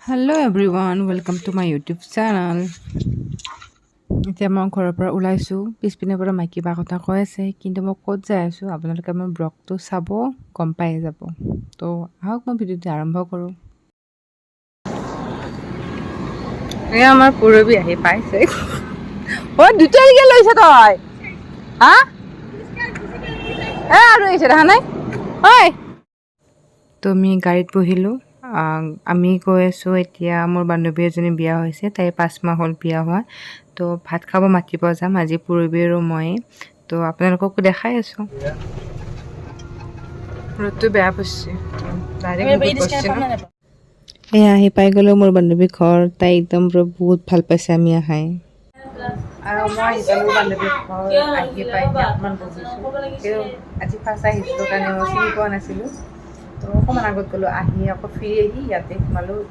Hello everyone, welcome to my YouTube channel. এতিয়া মই ঘৰৰ পৰা ওলাইছোঁ পিছপিনৰ পৰা মাইকী বা কথা কৈ আছে কিন্তু মই ক'ত যাই আছোঁ আপোনালোকে মোৰ ব্লগটো চাব গম পাই যাব তো আহক মই ভিডিঅ'টো আৰম্ভ কৰোঁ এয়া আমাৰ পুৰবী আহি পাইছে অ দুটাইকে লৈছে তই হা এ আৰু আহিছে দেখা নাই ঐ তুমি গাড়ীত বহিলোঁ আমি গৈ আছোঁ এতিয়া মোৰ বান্ধৱী এজনী বিয়া হৈছে তাই 5 মাহ হ'ল বিয়া হোৱা তো ভাত খাব মাতিব যাম আজি পুৰবী আৰু মই তো আপোনালোককো দেখাই আছোঁ ৰ'দটো বেয়া পৰিছে এয়া আহি পাই গ'লো মোৰ বান্ধৱী ঘৰ তাই একদম বহুত ভাল পাইছে আমি আহাই আৰু মই আহিছিলোঁ বান্ধৱী ঘৰ আহি পাই অকণমান বহিছোঁ আজি ফাৰ্ষ্ট আহিছিলোঁ কাৰণে মই চিনি পোৱা নাছিলোঁ তো অকণমান আগত গ'লোঁ আহি আকৌ ফুৰি আহি ইয়াতে সোমালোঁ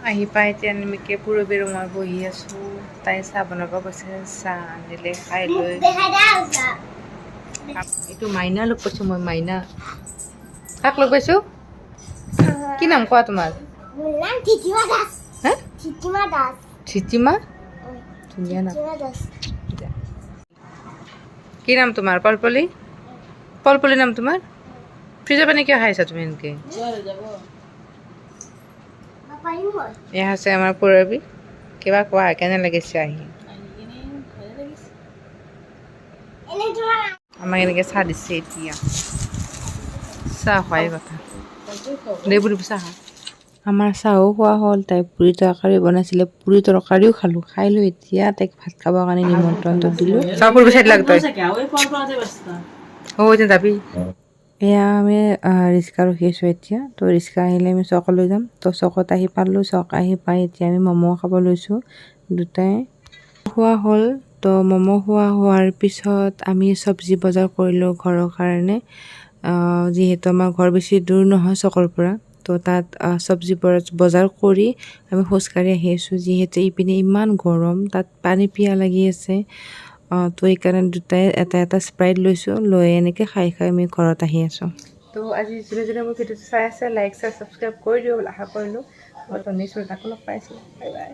আহি পাই এতিয়া এনেকৈ পুৰবী আৰু মই বহি আছোঁ তাই চাহ বনাব গৈছে চাহ আনিলে খাই লৈ এইটো মাইনা লগ পাইছোঁ মই মাইনা কাক লগ পাইছোঁ কি নাম কোৱা তোমাৰ চিটিমা ধুনীয়া নাম কি নাম তোমাৰ পলপলি পলপলি নাম তোমাৰ ফ্ৰিজৰ পানী কিয় খাইছা তুমি এনেকৈ এয়া হৈছে আমাৰ পুৰবী কিবা কোৱা কেনে লাগিছে আহি আমাক এনেকৈ চাহ দিছে এতিয়া চাহ খোৱাই কথা দে বুলি চাহ আমাৰ চাহো খোৱা হ'ল তাই পুৰি তৰকাৰী বনাইছিলে পুৰি তৰকাৰীও খালোঁ খাই লৈ এতিয়া তাইক ভাত খাবৰ কাৰণে নিমন্ত্ৰণটো দিলোঁ চাহ পুৰি বিচাৰি লাগ তই এতিয়া যাবি এয়া আমি ৰিক্সা ৰখি আছোঁ এতিয়া তো ৰিক্সা আহিলে আমি চকলৈ যাম তো চকত আহি পালোঁ চক আহি পাই এতিয়া আমি ম'ম' খাব লৈছোঁ দুটাই খোৱা হ'ল তো ম'ম' খোৱা হোৱাৰ পিছত আমি চব্জি বজাৰ কৰিলোঁ ঘৰৰ কাৰণে যিহেতু আমাৰ ঘৰ বেছি দূৰ নহয় চকৰ পৰা তো তাত চব্জি বজাৰ কৰি আমি খোজকাঢ়ি আহি আছোঁ যিহেতু ইপিনে ইমান গৰম তাত পানী পিয়াহ লাগি আছে তো এইকাৰণে দুটাই এটা স্প্ৰাইট লৈছোঁ লৈ এনেকৈ খাই আমি ঘৰত আহি আছোঁ তো আজি যোনে মোৰ ভিডিঅ'টো চাই আছে লাইক চাই ছাবস্ক্ৰাইব কৰি দিওঁ বুলি আশা কৰিলোঁ মই নেক্সট তাকো লগ পাইছোঁ বাই বাই